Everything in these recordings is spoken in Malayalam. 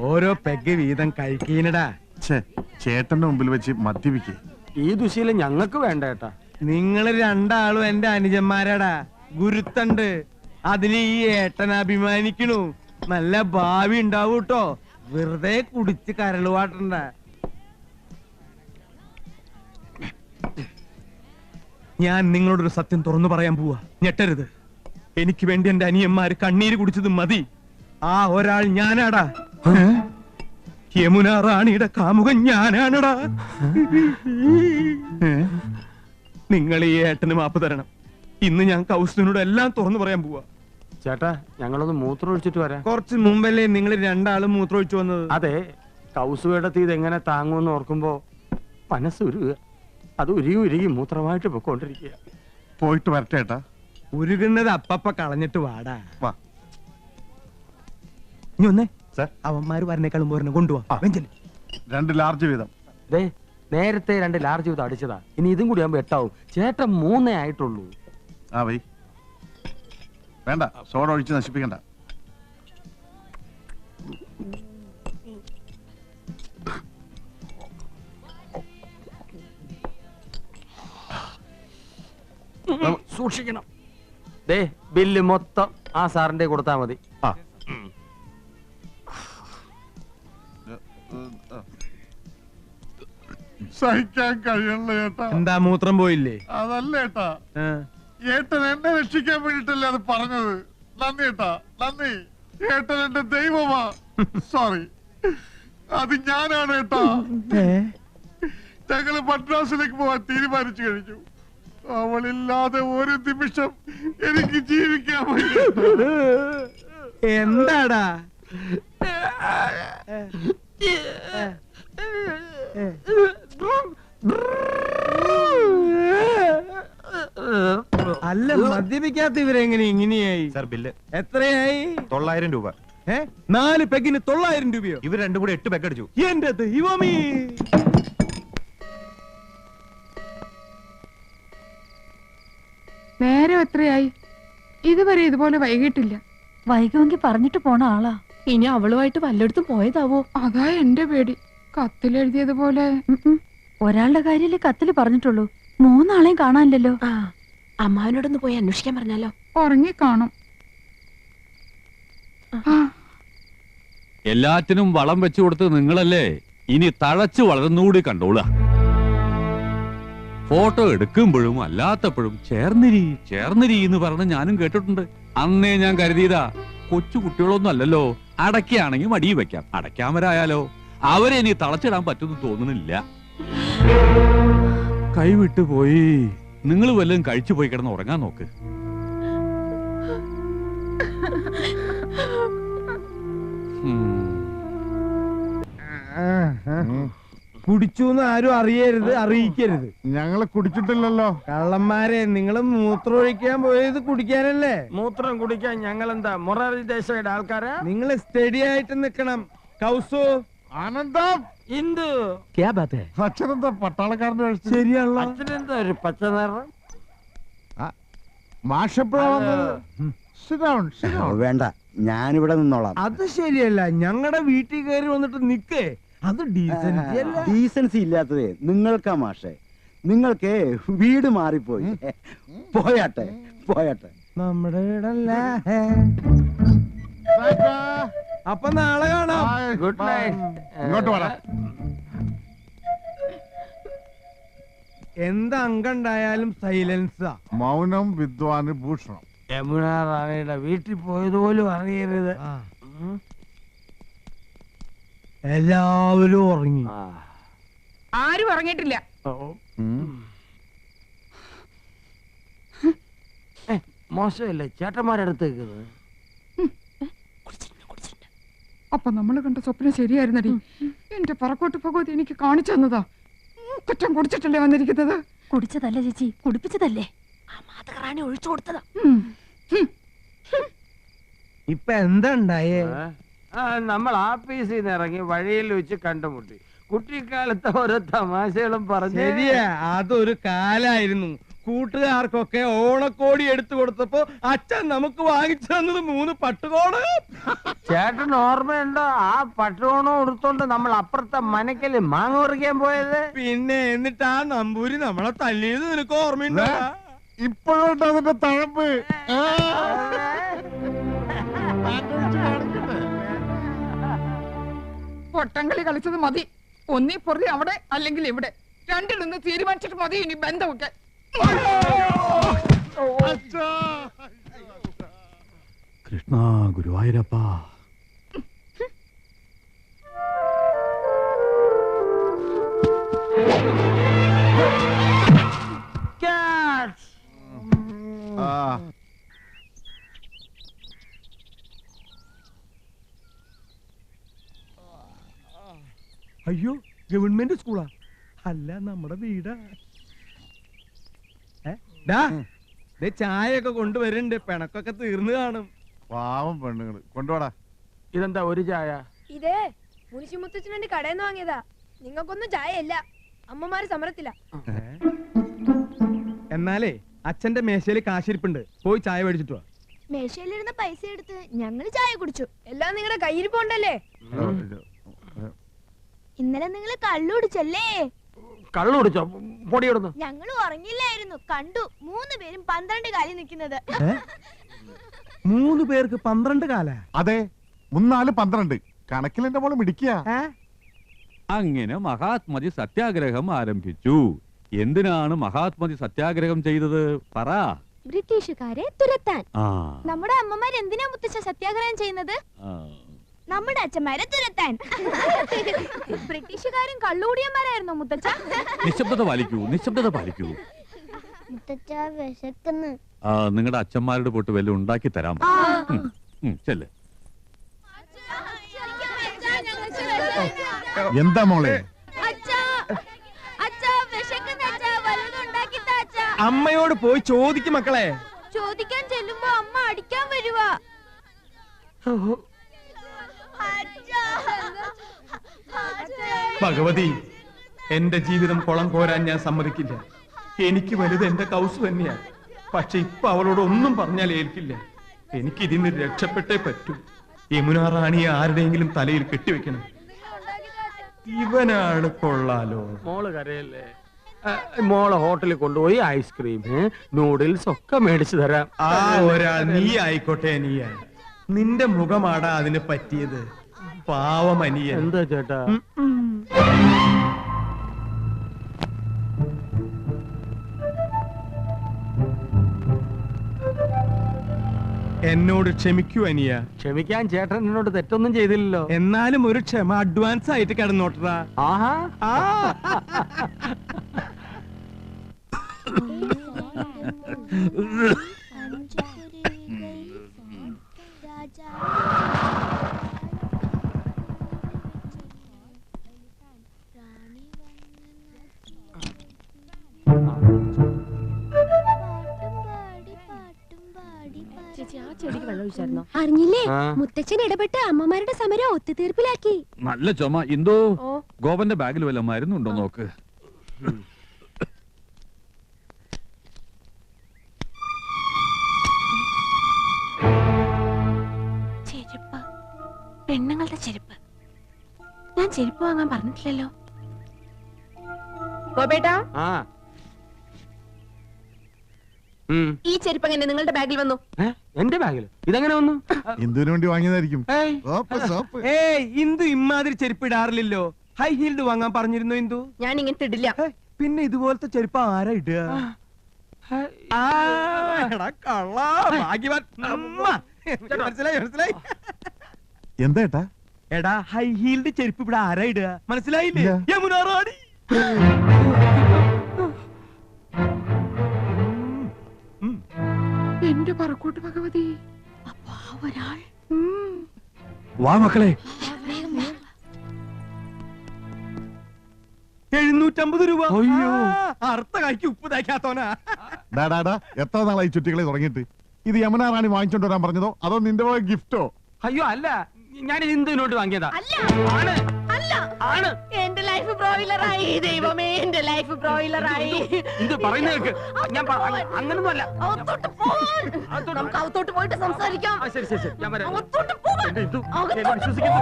ഓരോ പെഗ് വീതം കഴിക്കീനടാ. ചേട്ടന്റെ മുമ്പിൽ വെച്ച് മദ്യപിക്കേ. ഈ ദുശീലം ഞങ്ങൾക്ക് വേണ്ട ഏട്ടാ. നിങ്ങള് രണ്ടാളും എന്റെ അനുജന്മാരാടാ. ഗുരുത്തണ്ട്. അതിന് ഈ ഏട്ടൻ അഭിമാനിക്കണു. നല്ല ഭാവി ഉണ്ടാവൂട്ടോ. വെറുതെ കുടിച്ച് കരളുവാട്ടണ്ട. ഞാൻ നിങ്ങളോടൊരു സത്യം തുറന്നു പറയാൻ പോവാ. ഞെട്ടരുത്. എനിക്ക് വേണ്ടി എന്റെ അനിയന്മാര് കണ്ണീര് കുടിച്ചത് മതി. ആ ഒരാൾ ഞാനാടാ. യമുന റാണിയുടെ കാമുകൻ ഞാനാണടാ. നിങ്ങൾ ഈ ഏട്ടന് മാപ്പ് തരണം. ഇന്ന് ഞാൻ കൗസുവിനോട് എല്ലാം തുറന്നു പറയാൻ പോവാ. ചേട്ടാ, ഞങ്ങളൊന്ന് മൂത്രം ഒഴിച്ചിട്ട് വരാം. കുറച്ച് മുമ്പല്ലേ നിങ്ങൾ രണ്ടാളും മൂത്രം ഒഴിച്ചു വന്നത്? അതെ, കൗസുവേടത്തി ഇതെങ്ങനെ താങ്ങുമെന്ന് ഓർക്കുമ്പോ മനസ്സുരുക. അത് ഉരുകി ഉരുകി മൂത്രമായിട്ട് പൊക്കോണ്ടിരിക്കുക. പോയിട്ട് വരട്ടെ ഏട്ടാ. ഉരുകുന്നത് അപ്പപ്പ കളഞ്ഞിട്ട് വാടാ. വാ. ഇനി ഒന്നേ സർ, അവന്മാര് വരണേക്കാളും പോരണ കൊണ്ടുപോവാ. 2 ലാർജ് വീതം. നേരത്തെ 2 ലാർജ് വീതം അടിച്ചതാ. ഇനി ഇതും കൂടി ആകുമ്പോ 8 ആവും. ചേട്ടൻ 3 ആയിട്ടുള്ളൂ. ആ വൈ. വേണ്ട, സോഡ ഒഴിച്ച് നശിപ്പിക്കണ്ട. സൂക്ഷിക്കണം. ബില്ല് മൊത്തം ആ സാറിന്റെ കൊടുത്താ മതി. സഹിക്കാൻ കഴിയണല്ലോ ഏട്ടാ. എന്താ മൂത്രം പോയില്ലേ? അതല്ല ഏട്ടാ, ഏട്ടൻ എന്നെ രക്ഷിക്കാൻ വേണ്ടിട്ടല്ലേ അത് പറഞ്ഞത്. നന്ദി ഏട്ടാ, നന്ദി. ഏട്ടൻ എന്റെ ദൈവമാ. സോറി, അത് ഞാനാണ് ഏട്ടാ. ഞങ്ങള് മദ്രാസിലേക്ക് പോവാൻ തീരുമാനിച്ചു കഴിഞ്ഞു. അവളില്ലാതെ ഒരു നിമിഷം എനിക്ക് ജീവിക്കാൻ പറ്റില്ല. എന്താടാ? അല്ല, മദ്യപിക്കാത്ത ഇവരെങ്ങനെ ഇങ്ങനെയായി? സർ, ബില്ല് എത്രയായി? 900 രൂപ. 4 പെഗിന് 900 രൂപയോ? ഇവർ രണ്ടും കൂടി 8 പെഗ് അടിച്ചു. എന്റെ ദൈവമേ! നേരം എത്രയായി? ഇതുവരെ ഇതുപോലെ വൈകിട്ടില്ല. വൈകുമെങ്കിൽ പറഞ്ഞിട്ട് പോണ ആളാ. ഇനി അവളുമായിട്ട് വല്ലയിടത്തും പോയതാവോ? അതാ എന്റെ പേടി. കത്തിലെഴുതിയതുപോലെ. ഒരാളുടെ കാര്യല്ലേ കത്തില് പറഞ്ഞിട്ടുള്ളൂ. 3 ആളെയും കാണാനില്ലല്ലോ. അമ്മാവനോടൊന്ന് പോയി അന്വേഷിക്കാൻ പറഞ്ഞാലോ? ഉറങ്ങിക്കാണും. എല്ലാറ്റിനും വളം വെച്ചു കൊടുത്ത് നിങ്ങളല്ലേ. ഇനി തഴച്ചു വളർന്നുകൂടി കണ്ടോളാ. ഫോട്ടോ എടുക്കുമ്പോഴും അല്ലാത്തപ്പോഴും ചേർന്നിരി എന്ന് പറഞ്ഞ് ഞാനും കേട്ടിട്ടുണ്ട്. അന്നേ ഞാൻ കരുതിയതാ, കൊച്ചു കുട്ടികളൊന്നും അല്ലല്ലോ, അടയ്ക്കാണെങ്കിൽ മടി വെക്കാം, അടയ്ക്കാമരായാലോ. അവരെ ഇനി തളച്ചിടാൻ പറ്റുമെന്ന് തോന്നുന്നില്ല. കൈവിട്ടു പോയി. നിങ്ങൾ വല്ലതും കഴിച്ചു പോയി കിടന്ന് ഉറങ്ങാൻ നോക്ക്. കുടിച്ചു ആരും അറിയരുത്, അറിയിക്കരുത്. ഞങ്ങള് കുടിച്ചിട്ടില്ലല്ലോ. കള്ളന്മാരെ, നിങ്ങൾ മൂത്രം ഒഴിക്കാൻ പോയത് കുടിക്കാനല്ലേ? മൂത്രം കുടിക്കാൻ ഞങ്ങൾ എന്താ മൊറാർജി ദേശയുടെ ആൾക്കാരാ? നിങ്ങൾ സ്റ്റഡി ആയിട്ട് നിക്കണം. കൗസു, ആനന്ദം, ഇന്ദു, അച്ഛനെന്താ പട്ടാളക്കാരന്റെ? ശരിയാണല്ലോ. അച്ഛനെന്താ ഒരു പച്ച നിറം? മാഷെപ്പോഴാ വന്നത്? വേണ്ട, ഞാനിവിടെ നിന്നോളാം. അത് ശരിയല്ല. ഞങ്ങളുടെ വീട്ടിൽ കയറി വന്നിട്ട് നിക്കേ. അത് ഡീസൻസി അല്ല. ഡീസൻസി ഇല്ലാത്തതേ നിങ്ങൾക്കാ മാഷേ. നിങ്ങൾക്ക് വീട് മാറിപ്പോയി. പോയാട്ടെ പോയാട്ടെ. നമ്മുടെ വീടല്ല. അപ്പൊ നാളെ കാണാം. Good night. ഇങ്ങോട്ട് വേണം. എന്ത് അംഗണ്ടായാലും സൈലൻസാ. മൗനം വിദ്വാന് ഭൂഷണം. യമുന റാണിയുടെ വീട്ടിൽ പോയതുപോലും അറിയരുത്. എല്ലാവരും ഉറങ്ങി. ആരും ഉറങ്ങിയിട്ടില്ല. മോശമല്ലേ ചേട്ടന്മാരടുത്തേക്കുന്നത്? അപ്പൊ നമ്മള് കണ്ട സ്വപ്നം ശരിയായിരുന്നടി. എന്റെ പറക്കോട്ട് ഭഗവതി എനിക്ക് കാണിച്ചു തന്നതാ. കുറ്റം കുടിച്ചിട്ടല്ലേ വന്നിരിക്കുന്നത്? കുടിച്ചതല്ല ചേച്ചി, കുടിപ്പിച്ചതല്ലേ. റാണി ഒഴിച്ചു കൊടുത്തതാ. ഇപ്പൊ എന്താ ഉണ്ടായേ? നമ്മൾ ആഫീസിൽ നിന്ന് ഇറങ്ങി വഴിയിൽ വെച്ച് കണ്ടുമുട്ടി. കുട്ടിക്കാലത്തെ ഓരോ തമാശകളും പറഞ്ഞു. ശരിയാ, അതൊരു കാലായിരുന്നു. കൂട്ടുകാർക്കൊക്കെ ഓണക്കോടി എടുത്തു കൊടുത്തപ്പോ അച്ഛൻ നമുക്ക് വാങ്ങിച്ചു തന്നത് 3 പട്ടുകോട്. ചേട്ടൻ ഓർമ്മയുണ്ടോ ആ പട്ടോണം എടുത്തോണ്ട് നമ്മൾ അപ്പുറത്തെ മനക്കല് മാങ്ങ പറിക്കാൻ പോയത്? പിന്നെ എന്നിട്ട് ആ നമ്പൂരി നമ്മളെ തല്ലിയത് നിനക്ക് ഓർമ്മയുണ്ടോ? ഇപ്പോഴുണ്ട് അതിന്റെ തഴമ്പ്. പൊട്ടംകളി കളിച്ചത് മതി. ഒന്നീ പൊറുതി അവിടെ അല്ലെങ്കിൽ ഇവിടെ, രണ്ടിലൊന്ന് തീരുമാനിച്ചിട്ട് മതി ഇനി ബന്ധമൊക്കെ. കൃഷ്ണ ഗുരുവായൂരപ്പ. അയ്യോ, ഗവൺമെന്റ് സ്കൂളാ? അല്ല, നമ്മുടെ വീടാ. ചായ ഒക്കെ കൊണ്ടുവരുന്നുണ്ട്. പിണക്കൊക്കെ തീർന്നു കാണും. പാവം പെണ്ണുങ്ങള്. കൊണ്ടുപോടാ. ഇതെന്താ ഒരു ചായ? ഇതേ മുനിശിമുത്തച്ഛന് വേണ്ടി കടയിൽ നിന്ന് വാങ്ങിയതാ. നിങ്ങൾക്കൊന്നും ചായ ഇല്ല, അമ്മമാര് സമരത്തില്ല. എന്നാലേ അച്ഛന്റെ മേശയില് കാശിരിപ്പുണ്ട്, പോയി ചായ മേടിച്ചിട്ട് വാ. മേശയിലിരുന്ന പൈസ എടുത്ത് ഞങ്ങള് ചായ കുടിച്ചു. എല്ലാം നിങ്ങളുടെ കയ്യിൽ പോണ്ടല്ലേ? ഇന്നലെ നിങ്ങൾ കള്ളു കുടിച്ചല്ലേ? കള്ളു കുടിച്ചോ? പൊടിയിടുന്നു. ഞങ്ങൾ ഉറങ്ങില്ലായിരുന്നു, കണ്ടു 3 പേരും 12 കാലിൽ നിൽക്കുന്നത്. 3 പേർക്ക് 12 കാല? അതെ, 3 12 കണക്കിൽ എന്റെ മോള് മിടിക്കുക. അങ്ങനെ മഹാത്മജി സത്യാഗ്രഹം ആരംഭിച്ചു. എന്തിനാണ് മഹാത്മജി സത്യാഗ്രഹം ചെയ്തത് പറ? ബ്രിട്ടീഷുകാരെ തുരത്താൻ. ആ, നമ്മുടെ അമ്മമാർ എന്തിനാ മുത്തച്ഛ സത്യാഗ്രഹം ചെയ്യുന്നത്? നമ്മുടെ അച്ഛന്മാരെ തുരത്താൻ. ബ്രിട്ടീഷുകാരും കള്ളുകൂടിയന്മാരായിരുന്നോ മുത്തച്ഛ? നിശബ്ദത പാലിക്കൂ, നിശബ്ദത പാലിക്കൂ. മുത്തച്ഛ വിശക്കുന്നു. നിങ്ങളുടെ അച്ഛന്മാരുടെ പോട്ട് വല്ലതും ഉണ്ടാക്കി തരാം. ചെല്ല്. എന്താ മോളെ? അമ്മയോട് പോയി ചോദിക്കും മക്കളെ. ചോദിക്കാൻ ചെല്ലുമ്പോ അമ്മ അടിക്കാൻ വരുവാ. ഭഗവതി, എന്റെ ജീവിതം കുളം കോരാൻ ഞാൻ സമ്മതിക്കില്ല. എനിക്ക് വലുത് എന്റെ കൗസ് തന്നെയാ. പക്ഷെ ഇപ്പൊ അവളോട് ഒന്നും പറഞ്ഞാൽ ഏൽക്കില്ല. എനിക്ക് ഇതിന് രക്ഷപ്പെട്ടേ പറ്റൂ. യമുന റാണിയെ ആരുടെയെങ്കിലും തലയിൽ കെട്ടിവെക്കണം. ഇവനാണ് കൊള്ളാലോ. മോള് കരയല്ലേ? മോളെ ഹോട്ടലിൽ കൊണ്ടുപോയി ഐസ്ക്രീം നൂഡിൽസ് ഒക്കെ മേടിച്ചു തരാം. ആ ഒരാൾ നീ ആയിക്കോട്ടെ. നീയാ, നിന്റെ മുഖമാടാ അതിന് പറ്റിയത്. പാവമനിയ. എന്താ ചേട്ടാ? എന്നോട് ക്ഷമിക്കൂ അനിയ. ക്ഷമിക്കാൻ ചേട്ടൻ എന്നോട് തെറ്റൊന്നും ചെയ്തില്ലല്ലോ. എന്നാലും ഒരു ക്ഷമ അഡ്വാൻസ് ആയിട്ട് കിടന്നോട്ടറാ. ആഹാ. അറിഞ്ഞില്ലേ? മുത്തച്ഛൻ ഇടപെട്ട് അമ്മമാരുടെ സമരം ഒത്തുതീർപ്പിലാക്കി. നല്ല ചുമ. എന്തോ ഗോപന്റെ ബാഗിൽ വല്ല മരുന്നുണ്ടോ നോക്ക്. ചെരുപ്പ്, പെണ്ണുങ്ങളുടെ ചെരുപ്പ്. ഞാൻ ചെരുപ്പ് വാങ്ങാൻ പറഞ്ഞിട്ടില്ലല്ലോ. ഗോപേട്ടാ, ഈ ചെരുപ്പ് എങ്ങനെ നിങ്ങളുടെ ബാഗിൽ വന്നു? എന്റെ ബാഗിൽ ഇതെങ്ങനെ വന്നു? എന്തിനു വേണ്ടി വാങ്ങിയതായിരിക്കും. ഇന്ദു ഇമാതിരി ചെരുപ്പ് ഇടാറില്ലല്ലോ. ഹൈ ഹീൽഡ് വാങ്ങാൻ പറഞ്ഞിരുന്നു ഇന്ദു. ഞാൻ ഇങ്ങനത്തെ ഇടില്ല. പിന്നെ ഇതുപോലത്തെ ചെരുപ്പ് ആരാ ഇടുക? മനസ്സിലായി മനസ്സിലായി. എന്താ എടാ, ഹൈ ഹീൽഡ് ചെരുപ്പ് ഇവിടെ ആരാ ഇടുക? മനസ്സിലായില്ലേ? യമുന റാണി. എന്റെ പറക്കോട്ട് ഭഗവതി. ഒരാൾ. വാ മക്കളെ. 750 രൂപ. അയ്യോ, അർത്ഥ കായ്ക്ക് ഉപ്പ് തയ്ക്കാത്തോനാ. എത്ര നാളായി ചുറ്റികളെ തുടങ്ങിയിട്ട്? ഇത് യമുന റാണി വാങ്ങിച്ചോണ്ട് വരാൻ പറഞ്ഞതോ അതോ നിന്റെ പോലെ ഗിഫ്റ്റോ? അയ്യോ അല്ല, ഞാൻ ഇന്ദുവിനോട്ട് വാങ്ങിയതാ. അല്ല, അല്ല, എന്റെ ലൈഫ് ബ്രോയിലറായി. ദൈവമേ, എന്റെ ലൈഫ് ബ്രോയിലറായി. ഇത് പറയുന്നേക്ക് ഞാൻ അങ്ങനൊന്നുമല്ല. നമുക്ക് അകത്തോട്ട് പോയിട്ട് സംസാരിക്കാം. ശരി ശരി ശരി, ഞാൻ വരാം. അകത്തോട്ട് പോകാൻ. എന്റെ ഇന്ദു, അകത്തോട്ട് എന്നെ വിശ്വസിക്കുന്നു.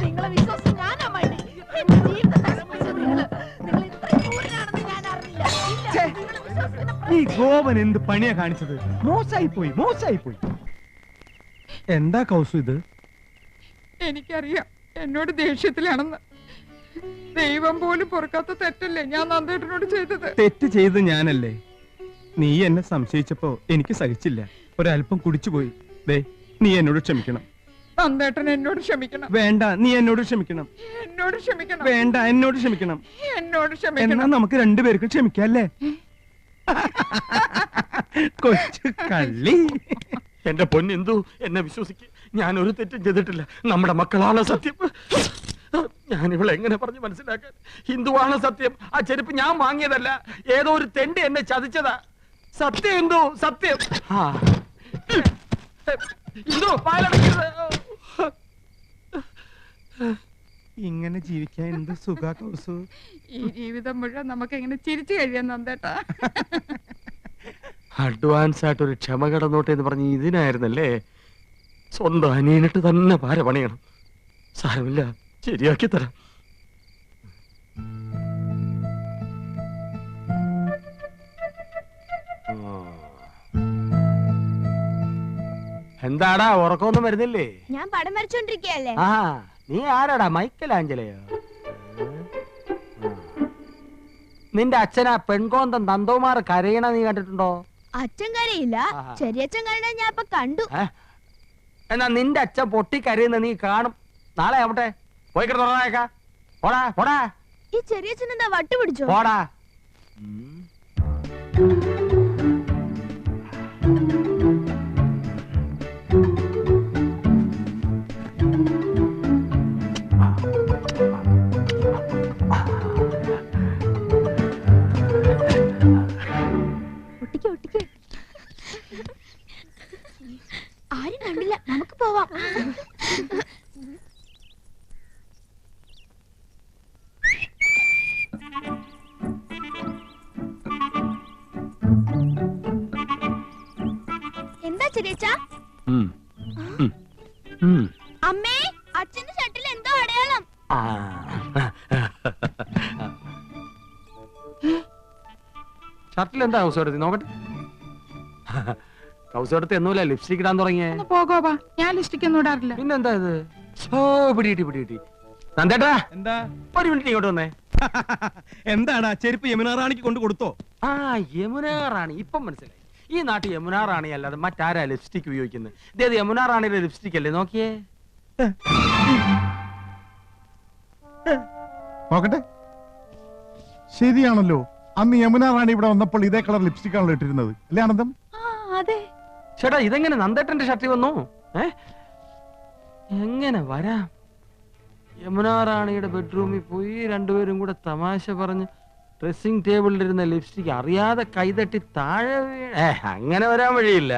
നിങ്ങളെ വിശ്വസിച്ച് ഞാനാ മടി. എന്റെ ജീവിതം നശിപ്പിച്ചത് നിങ്ങൾ ഇത്രയും ക്രൂരനാണെന്ന് ഞാൻ അറിഞ്ഞില്ല. ഇല്ല, നിങ്ങളെ വിശ്വസിക്കുന്ന ഈ ഗോപൻ എന്ത് പണിയാ കാണിച്ചത്? മോശമായി പോയി. എന്താ കൗസു ഇത്? എനിക്കറിയാം എന്നോട് ദേഷ്യത്തിലാണെന്ന്. ദൈവം പോലും പൊറുക്കാത്ത തെറ്റല്ലേ ഞാൻ നന്ദേട്ടനോട് ചെയ്തത്. തെറ്റ് ചെയ്തത് ഞാനല്ലേ? നീ എന്നെ സംശയിച്ചപ്പോ എനിക്ക് സഹിച്ചില്ല. ഒരല്പം കുടിച്ചുപോയി. ദേ, നീ എന്നോട് ക്ഷമിക്കണം. നന്ദേട്ടൻ എന്നോട് ക്ഷമിക്കണം. വേണ്ട, നീ എന്നോട് ക്ഷമിക്കണം. എന്നോട് ക്ഷമിക്കണം. വേണ്ട, എന്നോട് ക്ഷമിക്കണം. എന്നോട് എന്നാ ക്ഷമിക്കണം. നമുക്ക് രണ്ടുപേർക്കും ക്ഷമിക്കല്ലേ? കൊച്ചു കള്ളി. എന്റെ പൊന്നെന്തു, എന്നെ വിശ്വസിക്ക്. ഞാൻ ഒരു തെറ്റും ചെയ്തിട്ടില്ല. നമ്മുടെ മക്കളാണ് സത്യം. ഞാൻ ഇവളെ എങ്ങനെ പറഞ്ഞു മനസ്സിലാക്കാൻ? ഹിന്ദുവാണ് സത്യം. ആ ചെരുപ്പ് ഞാൻ വാങ്ങിയതല്ല. ഏതോ ഒരു തെണ്ടി എന്നെ ചതിച്ചതാ. സത്യം എന്തു, സത്യം. ഹിന്ദു പാലടക്കരുത്. ഇങ്ങനെ ജീവിക്കാൻ എന്ത് സുഖാ കൗസു. ഈ ജീവിതം മുഴുവൻ നമുക്ക് എങ്ങനെ ചിരിച്ചു കഴിയാൻ നന്ദേട്ടാ. അഡ്വാൻസ് ആയിട്ട് ഒരു ക്ഷമ കടന്നോട്ടെ എന്ന് പറഞ്ഞ് ഇതിനായിരുന്നല്ലേ? സ്വന്തം അനിയനിട്ട് തന്നെ പാര പണിയണം. സാരമില്ല, ശരിയാക്കി തരാം. എന്താടാ, ഉറക്കമൊന്നും വരുന്നില്ലേ? ഞാൻ പടം വരച്ചോണ്ടിരിക്കയല്ലേ. ആ, നീ ആരാടാ, മൈക്കൽ ആഞ്ചലയോ? നിന്റെ അച്ഛനാ പെൺകോന്തൻ നന്ദകുമാർ കരയണ നീ കണ്ടിട്ടുണ്ടോ? അച്ഛൻ കരയില്ല, ചെറിയച്ഛൻ കരയണ ഞാൻ ഇപ്പൊ കണ്ടു. എന്നാ നിന്റെ അച്ഛൻ പൊട്ടി കരയുന്ന നീ കാണും. നാളെ ആവട്ടെ, പോയി കിടന്നേക്കാ. പോടാ പോടാ. ഈ ചെറിയച്ഛൻ എന്താ വട്ട് പിടിച്ചോ? പോടാ. ഒട്ടിക്ക് ഒട്ടിക്ക്. ആരും കണ്ടില്ല, നമുക്ക് പോവാം. എന്താ ചെറിയച്ചാ? അമ്മേ, അച്ഛന്റെ ഷർട്ടിൽ എന്തോ അടയാളം. ഷർട്ടിൽ എന്താ കൗസോടത്തി നോക്കട്ടെ. കൗസോടത്തി എന്നൂല ലിപ്സ്റ്റിക് ഇടാൻ തുടങ്ങിയേ. പോകോവാ, ഞാൻ ലിസ്റ്റിക് ഒന്നും ഇടാറില്ല. പിന്നെന്താ ഇത്? പിടികിട്ടി. നന്ദേട്ടാ, എന്താ? ഒരു മിനിറ്റ് ഇങ്ങോട്ട് വന്നേ. എന്താടാ, ചെരുപ്പ് യമുന റാണിക്ക് കൊണ്ട് കൊടുത്തോ? ആ, യമുന റാണി. ഇപ്പം മനസ്സിലായി. ഈ നാട്ടിൽ യമുന റാണി അല്ലാതെ മറ്റാരാ ലിപ്സ്റ്റിക് ഉപയോഗിക്കുന്നത്? ഇതേത് യമുന റാണിയുടെ ലിപ്സ്റ്റിക് അല്ലേ? നോക്കിയേ. നോക്കട്ടെ, ശരിയാണല്ലോ. അന്ന് യമുന റാണി ഇവിടെ വന്നപ്പോൾ ഇതേ കളർ ലിപ്സ്റ്റിക് ആണല്ലോ ഇട്ടിരുന്നത്, അല്ലേ ആനന്ദം? അതെ. ചേട്ടാ, ഇതെങ്ങനെ നന്ദേട്ടന്റെ ഷർട്ടിൽ വന്നു? എങ്ങനെ വരാം? യമുന റാണിയുടെ ബെഡ്റൂമിൽ പോയി രണ്ടുപേരും കൂടെ തമാശ പറഞ്ഞ് ഡ്രസ്സിംഗ് ടേബിളിലിരുന്ന ലിപ്സ്റ്റിക് അറിയാതെ കൈതട്ടി താഴെ അങ്ങനെ വരാൻ വഴിയില്ല.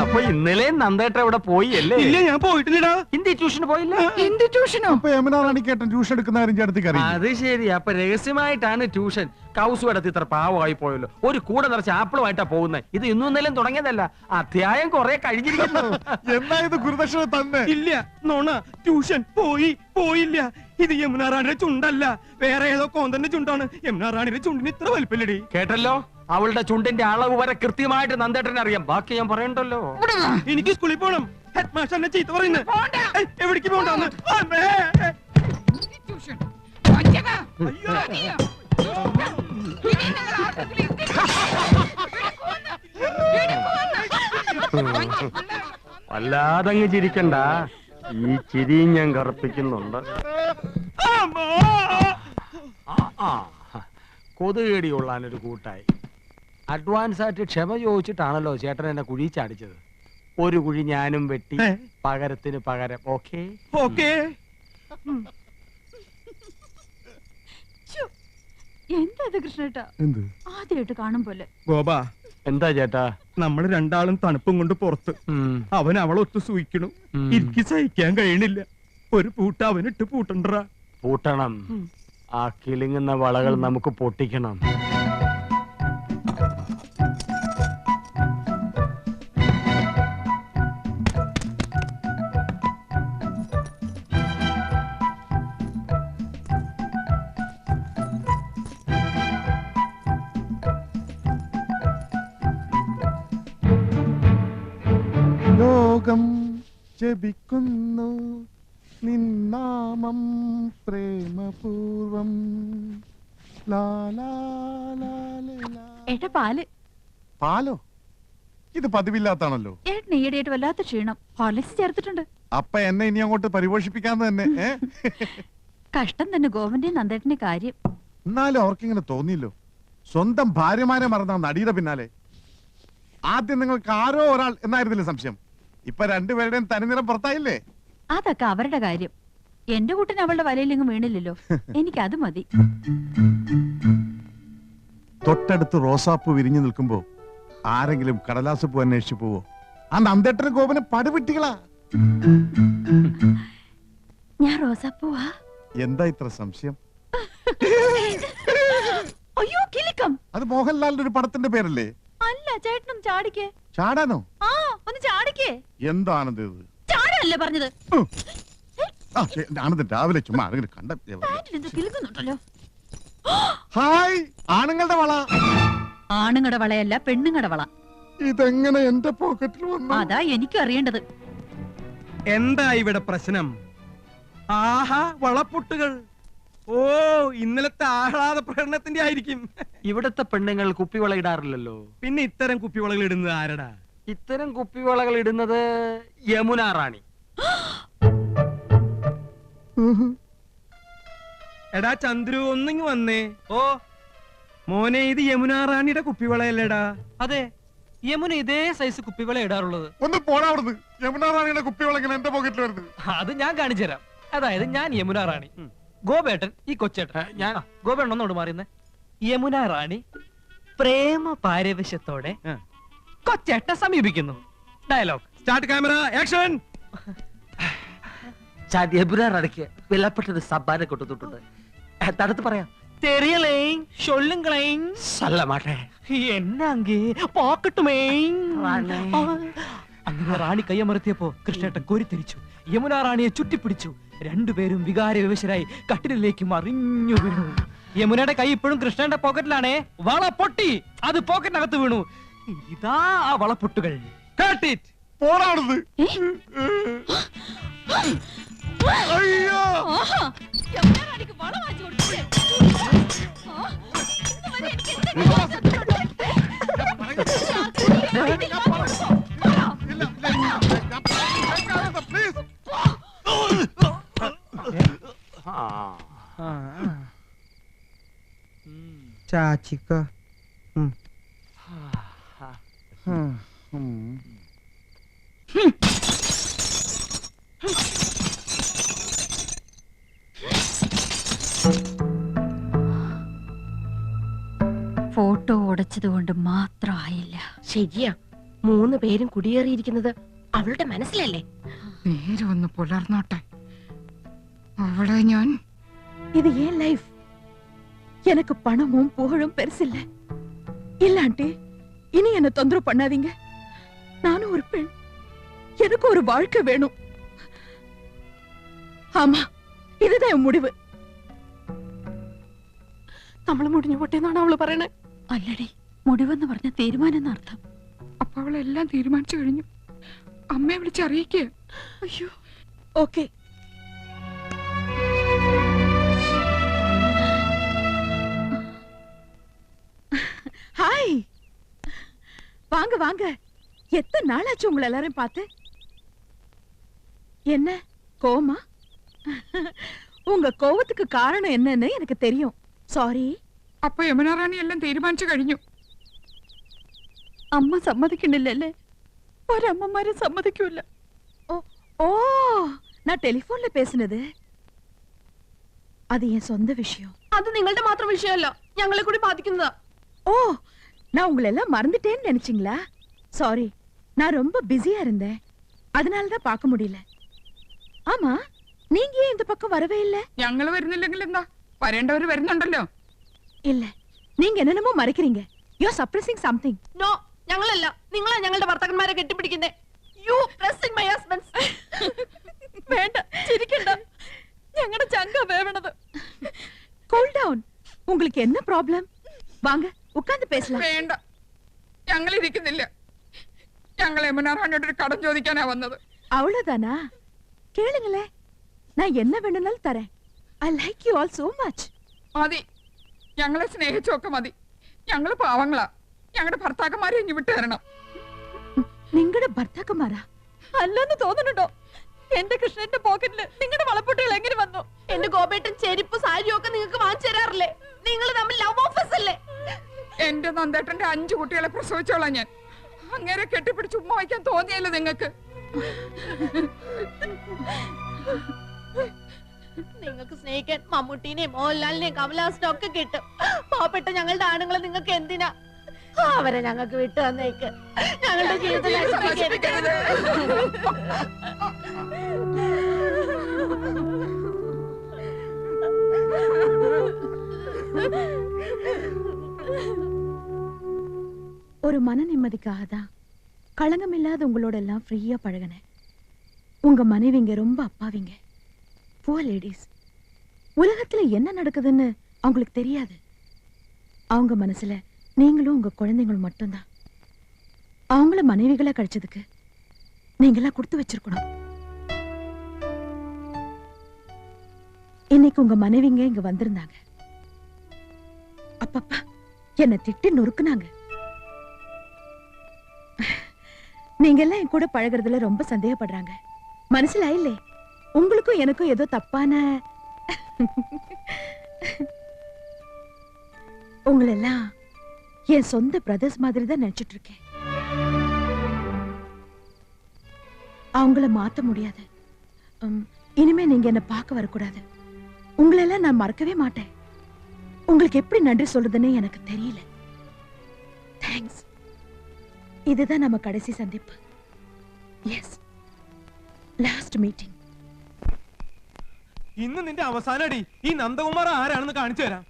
അപ്പൊ ഇന്നലെ നന്ദേട്ട ഇവിടെ പോയി അല്ലേ? ഇല്ല, ഞാൻ പോയിട്ടില്ലടാ. ഹിന്ദി ട്യൂഷന് പോയില്ല. എന്ത് ട്യൂഷനോ? അപ്പൊ യമുന റാണിക്കേട്ടൻ ട്യൂഷൻ എടുക്കുന്ന കാര്യം ചേട്ടത്തിക്ക് അറിയാം. അത് ശരി. അപ്പൊ രഹസ്യമായിട്ടാണ് ട്യൂഷൻ. കൗസു ഇടത്ത് ഇത്ര പാവമായി പോയല്ലോ. ഒരു കൂടെ നിറച്ച് ആപ്പിളുമായിട്ടാ പോകുന്നത്. ഇത് ഇന്നും ഇന്നലെയും തുടങ്ങിയതല്ല, അധ്യായം കുറെ കഴിഞ്ഞിരിക്കുന്നു. എന്നാ ഇത് ഗുരുദക്ഷിണ തന്നെ? ഇല്ല, നോണ. ട്യൂഷൻ പോയില്ല. ഇത് യമുന റാണിയുടെ ചുണ്ടല്ല, വേറെ ഏതോ കോന്തന്റെ ചുണ്ടാണ്. യമുന റാണിയുടെ ചുണ്ടിന് ഇത്ര വലിപ്പില്ലടി. കേട്ടല്ലോ, അവളുടെ ചുണ്ടിന്റെ അളവ് വരെ കൃത്യമായിട്ട് നന്ദേട്ടനെ അറിയാം. ബാക്കി ഞാൻ പറയണ്ടല്ലോ. എനിക്ക് സ്കൂളിൽ പോണം. ഹെഡ് മാസ്റ്റർ എന്നെ ചീത്ത പറയുന്നത്. എവിടേക്ക് പോണ്ടെന്ന്? വല്ലാതങ്ങ് ചിരിക്കണ്ട. ഈ ചിരി ഞാൻ കറുപ്പിക്കുന്നുണ്ട്. കൊതുകേടി കൊള്ളാനൊരു കൂട്ടായി. അഡ്വാൻസ് ആയിട്ട് ക്ഷമ ചോദിച്ചിട്ടാണല്ലോ ചേട്ടൻ എന്നെ കുഴി ചാടിച്ചത്. ഒരു കുഴി ഞാനും വെട്ടി, പകരത്തിന് പകരം. ഓക്കേ. എന്താ ഇത് കൃഷ്ണേട്ടാ? ആദ്യമായിട്ട് കാണും പോലെ. ഗോപ, എന്താ ചേട്ടാ? നമ്മൾ രണ്ടാളും തണുപ്പും കൊണ്ട് പുറത്ത്. അവൻ അവളൊത്ത് സൂയിക്കണു. എനിക്ക് സഹിക്കാൻ കഴിയണില്ല. ഒരു പൂട്ട അവനിട്ട് പൂട്ടണ്ടറാ. പൂട്ടണം. ആ കിളിങ്ങുന്ന വളകൾ നമുക്ക് പൊട്ടിക്കണം. ലോകം ജപിക്കുന്നു നിന്നാമം പ്രേമപൂർവം. ഏട്ടാ പാല്. പാലോ? ഇത് പതിവില്ലാത്താണല്ലോ. ഏട്ടൻ ഈയിടെയായിട്ട് വല്ലാത്ത ക്ഷീണം. ഹോർലിക്സ് ചേർത്തിട്ടുണ്ട്. അപ്പൊ എന്നെ ഇനി അങ്ങോട്ട് പരിപോഷിപ്പിക്കാന്ന് തന്നെ. കഷ്ടം തന്നെ ഗോവന്റെ നന്ദേട്ടന്റെ കാര്യം. എന്നാലും അവർക്കിങ്ങനെ തോന്നിയില്ലോ. സ്വന്തം ഭാര്യമാരെ മറന്ന നടിയുടെ പിന്നാലെ. ആദ്യം നിങ്ങൾക്ക് ആരോ ഒരാൾ എന്നായിരുന്നില്ലേ സംശയം? ഇപ്പൊ രണ്ടുപേരുടെയും തനിനിറം പുറത്തായില്ലേ? അതൊക്കെ അവരുടെ കാര്യം. എന്റെ കൂട്ടിന് അവളുടെ വലയിലെങ്ങും വീണില്ലല്ലോ. എനിക്ക് അത് മതി. തൊട്ടടുത്ത് റോസാപ്പൂ വിരിഞ്ഞു നിൽക്കുമ്പോ ആരെങ്കിലും കടലാസ് പൂ അന്വേഷിച്ചു പോവോ? ആ നന്ദേട്ടന് ഗോപന് പടുവിട്ടികളാ. ഞാൻ റോസാപ്പൂവാ. എന്താ ഇത്ര സംശയം? അയ്യോ കിലുക്കം. അത് മോഹൻലാലിന്റെ ഒരു പടത്തിന്റെ പേരല്ലേ? അല്ല, ചേട്ടനും ചാടിക്കേ. ചാടാനോ? ആ, ഒന്ന് ചാടിക്കേ. എന്താണത് ഇത്? ചാടാനല്ലേ പറഞ്ഞത്? ആനന്ദ് രാവിലെ ചുമ്മാ ആരെങ്കിലും കണ്ട. കിലുക്കുന്നുണ്ടല്ലോ. ഹായ്, ആണുങ്ങളുടെ വള. ആണുങ്ങളുടെ വളയല്ല, പെണ്ണുങ്ങളുടെ വള. ഇതെങ്ങനെ എന്റെ പോക്കറ്റിൽ വന്നു? അതാ എനിക്കും അറിയേണ്ടത്. എന്താ ഇവിടെ പ്രശ്നം? ആഹാ, വളപ്പൊട്ടുകൾ. ഓ, ഇന്നലത്തെ ആഹ്ലാദ പ്രകടനത്തിന്റെ ആയിരിക്കും. ഇവിടുത്തെ പെണ്ണുങ്ങൾ കുപ്പിവള ഇടാറില്ലല്ലോ. പിന്നെ ഇത്തരം കുപ്പിവളകൾ ഇടുന്നത് ആരടാ? ഇത്തരം കുപ്പിവളകൾ ഇടുന്നത് യമുന റാണി. എടാ ചന്ദ്രു, ഒന്നിങ്ങ് വന്നേ. ഓ മോനെ, ഇത് യമുന റാണിയുടെ കുപ്പിവളയല്ലേടാ? അതെ, യമുന ഇതേ സൈസ് കുപ്പിവള ഇടാറുള്ളത്. ഒന്ന് പോടാ അവിടുന്ന്. യമുന റാണിയുടെ കുപ്പിവള എന്റെ പോക്കറ്റിൽ വരുന്നത്? അത് ഞാൻ കാണിച്ചു തരാം. അതായത് ഞാൻ യമുന റാണി, ഗോപേട്ടൻ ഈ കൊച്ചേട്ടൻ. ഞാൻ ഗോപേട്ടൻ ഒന്നോട് മാറിയുന്നേ. യമുന റാണി പ്രേമ പാരവശ്യത്തോടെ കൊച്ചേട്ട സമീപിക്കുന്നു. Dialogue start, camera action. Yamuna റാണിക്ക് വിലപ്പെട്ടൊരു സമ്മാനം കൊടുത്തിട്ടുണ്ട്. തടുത്ത് പറയാം. தெரியலேங் சொல்லுங்களேங். சொல்ல மாட்டேன். എന്നാങ്കി പോക്കട്ടുമേങ്. അങ്ങനെ റാണി കയ്യമർത്തിയപ്പോ കൃഷ്ണേട്ടൻ കോരിത്തിരിച്ചു. യമുന റാണിയെ ചുറ്റിപ്പിടിച്ചു. രണ്ടുപേരും വികാരവിവശരായി കട്ടിലിലേക്ക് മറിഞ്ഞു വീണു. യമുനയുടെ കൈ ഇപ്പോഴും കൃഷ്ണന്റെ പോക്കറ്റിലാണേ. വള പൊട്ടി, അത് പോക്കറ്റിനകത്ത് വീണു. ഇതാ ആ വളപ്പൊട്ടുകൾ. പോടാടുന്നത്. അയ്യോ, യമുന റാണിക്ക് വള വാങ്ങിച്ചു കൊടുത്തില്ലേ? ചാച്ചിക്ക ഫോട്ടോ ഉടച്ചത് കൊണ്ട് മാത്രമായില്ല. ശരിയാ, 3 പേരും കുടിയേറിയിരിക്കുന്നത് അവളുടെ മനസ്സിലല്ലേ? നേരെ ഒന്ന് പുലർന്നോട്ടെ. அவளை ഞാൻ இது ஏன் லைஃப்? எனக்கு பணமும் புகழும் பெருசில்ல. இல்ல ஆண்டி, இனி என்ன தொந்தரவு பண்ணாதீங்க. நானும் ஒரு பெண், எனக்கு ஒரு வாழ்க்கை வேணும். ஆமா, இதுதான் என் முடிவு. നമ്മള് മുടിഞ്ഞു പൊട്ടിയെന്നാണ് അവള് പറയണേ. അല്ലടി, മുടിവെന്ന് പറഞ്ഞ തീരുമാനം എന്നർത്ഥം. അപ്പൊ അവളെല്ലാം തീരുമാനിച്ചു കഴിഞ്ഞു. അമ്മയെ വിളിച്ചറിയിക്കുക. അയ്യോ, ഓക്കെ. ஹாய், வாங்க வாங்க. எத்தனை நாளாச்சு உங்களை எல்லாரும் பார்த்து? என்ன கோவமா? உங்க கோவத்துக்கு காரணம் என்னன்னு எனக்கு தெரியும். சாரி. അപ്പൊ യമുന റാണി എല്ലാം തീരുമാനിച്ചു കഴിഞ്ഞു. അമ്മ സമ്മതിക്കണില്ലല്ലേ? ഒരമ്മമാരെ സമ്മതിക്കൂല. ஓ, நான் டெலிபோன்ல பேசினது அது என் சொந்த விஷயம். அது നിങ്ങളുടെ മാത്രം വിഷയമല്ല, ഞങ്ങളെ കൂടി ബാധിക്കുന്നതാ. ஓ, நான் உங்களை எல்லாம் மறந்துட்டேன்னு நினைச்சீங்களா? சாரி, நான் ரொம்ப பிஸியா இருந்தேன், அதனால தான் பார்க்க முடியல. ஆமா, நீங்க ஏன் இந்த பக்கம் வரவே இல்ல? ഞങ്ങൾ വരുന്നില്ലെങ്കിൽ എന്താ, വരേണ്ടവര് വരുന്നുണ്ടല്ലോ. இல்ல, நீங்க என்னென்னமோ மறைக்கிறீங்க. You are surprising something. No, ഞങ്ങളല്ല, നിങ്ങളാ ഞങ്ങളുടെ ഭർത്താക്കന്മാരെ കെട്ടിപ്പിടിക്കുന്നേ. You pressing my husbands. வேണ്ട, சிரிக்கണ്ട. ഞങ്ങളുടെ ചങ്ക വേവണത്. Cool down. உங்களுக்கு என்ன ப்ராப்ளம்? வாங்க உட்கார்ந்து பேசலாம். വേണ്ട, ഞങ്ങൾ ഇരിക്കുന്നില്ല. ഞങ്ങൾ യമുന റാണിയോട് ഒരു കടം ചോദിക്കാനാ വന്നത്. அவ்வளவுதானா? கேளுங்களே, நான் என்ன வேணும்னாலும் தரேன். I like you all so much. മതി, ഞങ്ങളെ സ്നേഹിച്ചൊക്കെ മതി. ഞങ്ങൾ പാവങ്ങളാ. ഞങ്ങളുടെ ഭർത്താക്കന്മാരെ ഇനി വിട്ടു തരണം. നിങ്ങളുടെ ഭർത്താക്കന്മാരാ? അല്ലെന്ന് തോന്നുന്നുണ്ടോ? എന്റെ കൃഷ്ണന്റെ പോക്കറ്റില് നിങ്ങളുടെ വളപ്പൊട്ടുകൾ എങ്ങനെ വന്നു? എന്റെ ഗോപേട്ടൻ ചെരുപ്പ് സാരിയും ഒക്കെ നിങ്ങൾക്ക് വാങ്ങിച്ചു തരാറില്ലേ? നിങ്ങൾ തമ്മിൽ ലവ് ഓഫേഴ്സ് അല്ലേ? എന്റെ നന്ദേട്ടന്റെ 5 കുട്ടികളെ പ്രസവിച്ചോളാം ഞാൻ. അങ്ങനെ കെട്ടിപ്പിടിച്ച് ഉമ്മ വയ്ക്കാൻ തോന്നിയല്ലോ നിങ്ങൾക്ക്? നിങ്ങൾക്ക് സ്നേഹിക്കാൻ മമ്മൂട്ടിനെയും മോഹൻലാലിനെയും കമലഹാസനും ഒക്കെ കിട്ടും. പാവപ്പെട്ട ഞങ്ങളുടെ ആണുങ്ങളെ നിങ്ങൾക്ക് എന്തിനാ? അവരെ ഞങ്ങൾക്ക് വിട്ടു തന്നേക്ക്. ഞങ്ങളുടെ ജീവിതം നശിപ്പിക്കരുത്. ஒரு மன நிம்மதிக்காக தான் களங்கம் இல்லாத உங்களோட எல்லாம் ஃப்ரீயா பழகினேன். உங்க மனைவிங்க ரொம்ப அப்பாவிங்க, புவர் லேடிஸ். உலகத்துல என்ன நடக்குதுன்னு அவங்களுக்கு தெரியாது. அவங்க மனசுல நீங்களும் உங்க குழந்தைங்களும் மட்டும்தான். அவங்கள மனைவிகளா கிடைச்சதுக்கு நீங்களாம் கொடுத்து வச்சிருக்கணும். இன்னைக்கு உங்க மனைவிங்க இங்க வந்திருந்தாங்க. அப்பப்பா என்ன திட்டி நொறுக்குனாங்க. நீங்க எல்லாம் என் கூட பழகுறதுல ரொம்ப சந்தேகப்படுறாங்க. മനസ്സിലായില്ലേ? உங்களுக்கும் எனக்கும் ஏதோ தப்பான உங்களெல்லாம் என் சொந்த பிரதர்ஸ் மாதிரி தான் நினைச்சிட்டு இருக்கேன். அவங்கள மாத்த முடியாது. இனிமே நீங்க என்ன பார்க்க வரக்கூடாது. உங்களெல்லாம் நான் மறக்கவே மாட்டேன். உங்களுக்கு எப்படி நன்றி சொல்றதுன்னு எனக்கு தெரியல. தேங்க்ஸ். இதுதான் நம்ம கடைசி சந்திப்பு. Yes, last meeting. ഇന്ന് നിന്റെ അവസാനടി. ഈ നന്ദകുമാർ ആരാണെന്ന് കാണിച്ചു തരാം.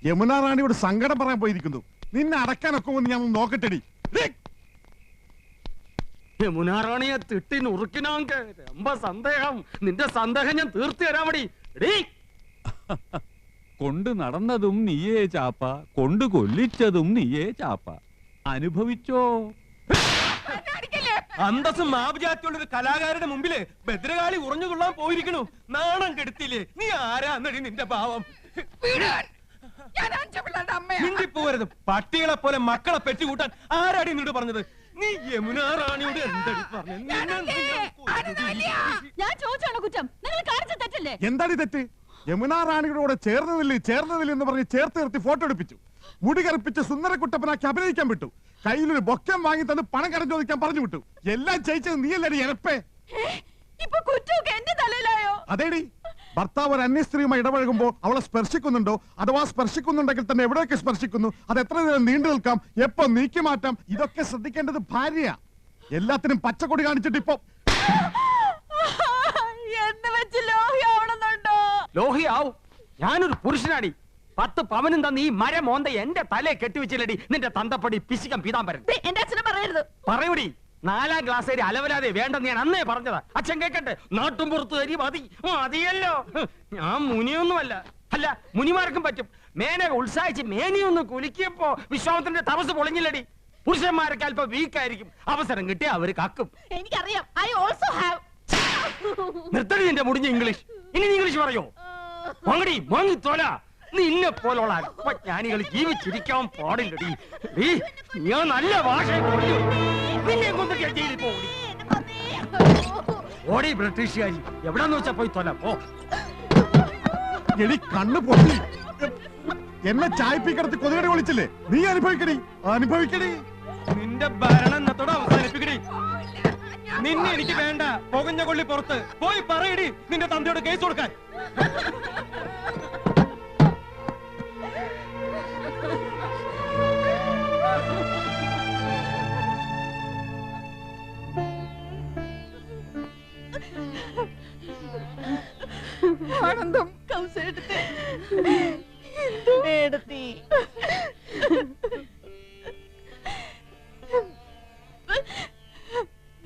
യമുന റാണിയോട് സങ്കടം പറയാൻ പോയിരിക്കുന്നു. നിന്നെ അടക്കാനൊക്കെ ഒന്ന് ഞാൻ നോക്കട്ടെടി. യമുന റാണിയെ തിട്ടി നുറുക്കിനാങ്ക രമ്പ സന്ദേഹം. നിന്റെ സന്ദേഹം ഞാൻ തീർത്തു തരാമടി. കൊണ്ട് നടന്നതും നീയേ ചാപ്പ, കൊണ്ട് കൊല്ലിച്ചതും നീയേ ചാപ്പ. അനുഭവിച്ചോ? അന്തസ്സും ആഭിജാത്യമുള്ള ഒരു കലാകാരുടെ മുമ്പില് ഭദ്രകാളി ഉറഞ്ഞു കൊള്ളാൻ പോയിരിക്കണു. നാണം കെടുത്തില്ലേ? നീ ആരാന്നടി നിന്റെ ഭാവം? മിണ്ടിപ്പോവരുത്. പട്ടികളെ പോലെ മക്കളെ പെറ്റുകൂട്ടാൻ ആരാടി നിന്നോട് പറഞ്ഞത്? നീ യമുന റാണിയോട് എന്തടി പറഞ്ഞു? ഞാൻ ചോദിച്ചാണോ കുറ്റം? നിങ്ങൾ കാണിച്ച തെറ്റല്ലേ? എന്താടി തെറ്റ്? യമുന റാണിയോട് ചേർന്നതില്ല എന്ന് പറഞ്ഞ് ചേർത്ത് നിർത്തി ഫോട്ടോ എടുപ്പിച്ചു. മുടി കറുപ്പിച്ച് സുന്ദരക്കുട്ടപ്പനാക്കി അഭിനയിക്കാൻ വിട്ടു. കയ്യിലൊരു ബൊക്കം വാങ്ങി തന്ന് പണം കടം ചോദിക്കാൻ പറഞ്ഞു വിട്ടു. എല്ലാം ചെയ്യിച്ചത് നീയല്ലടി എരപ്പേ. അതേടി, ഭർത്താവ് ഒരു അന്യ സ്ത്രീയുമായി ഇടപഴകുമ്പോ അവളെ സ്പർശിക്കുന്നുണ്ടോ, അഥവാ സ്പർശിക്കുന്നുണ്ടെങ്കിൽ തന്നെ എവിടെയൊക്കെ സ്പർശിക്കുന്നു, അത് എത്ര നേരം നീണ്ടു നിൽക്കാം, എപ്പോ നീക്കി മാറ്റാം, ഇതൊക്കെ ശ്രദ്ധിക്കേണ്ടത് ഭാര്യയാ. എല്ലാത്തിനും പച്ചക്കൊടി കാണിച്ചിട്ട് ഇപ്പൊ ലോഹിയാവും. ഞാനൊരു പുരുഷനാടി. 10 പവനും തന്ന് ഈ മര മോന്ത എന്റെ തലയെ കെട്ടിവെച്ചില്ലടി നിന്റെ തന്തപ്പടി പിശികം പീതാംബരൻ. എന്റെ അച്ഛനെ പറയരുത്. പറയൂടി. 4ാം ക്ലാസ് വരെ അലവലാതെ വേണ്ടെന്ന് ഞാൻ അന്നേ പറഞ്ഞതാ. അച്ഛൻ കേക്കട്ടെ. നാട്ടും പുറത്തു തരി മതി. മതിയല്ലോ. ഞാൻ മുനിയൊന്നുമല്ല. അല്ല, മുനിമാർക്കും പറ്റും. മേനെ ഉത്സാഹിച്ച് മേനിയൊന്ന് കുലുക്കിയപ്പോ വിശ്വാമത്തിന്റെ തപസ് പൊളിഞ്ഞില്ലടി. പുരുഷന്മാരൊക്കെ അല്പം വീക്കായിരിക്കും. അവസരം കിട്ടിയ അവര് കക്കും. എനിക്കറിയാം. I also have. നിർത്തടി നിന്റെ മുടിഞ്ഞ ഇംഗ്ലീഷ്. ഇനി ഇംഗ്ലീഷ് പറയോ? വാങ്ങടി, വാങ്ങി തോല. നിന്നെ പോലുള്ള അല്പജ്ഞാനികൾ ജീവിച്ചിരിക്കാൻ പാടില്ലടി. ഞാൻ നല്ല ഭാഷ നിന്നെ കൊണ്ട് ജയിലിൽ പോടി. ഓടി ബ്രിട്ടീഷുകാരി. എവിടാന്ന് വെച്ചാ പോയി തോല പോ. എടി കണ്ണു പൊട്ടി. എന്നെ ചായപ്പിക്കടത്ത് കൊതുകടി വിളിച്ചില്ലേ? നീ അനുഭവിക്കടി. നിന്റെ ഭരണം എന്നത്തോടെ അവസാനിപ്പിക്കടി. നിന്നെ എനിക്ക് വേണ്ട. പുകഞ്ഞ കൊള്ളി പുറത്ത് പോയി പറയടി നിന്റെ തന്തയോട് കേസ് കൊടുക്കാൻ. ആനന്ദം കൗസേട്ടത്തി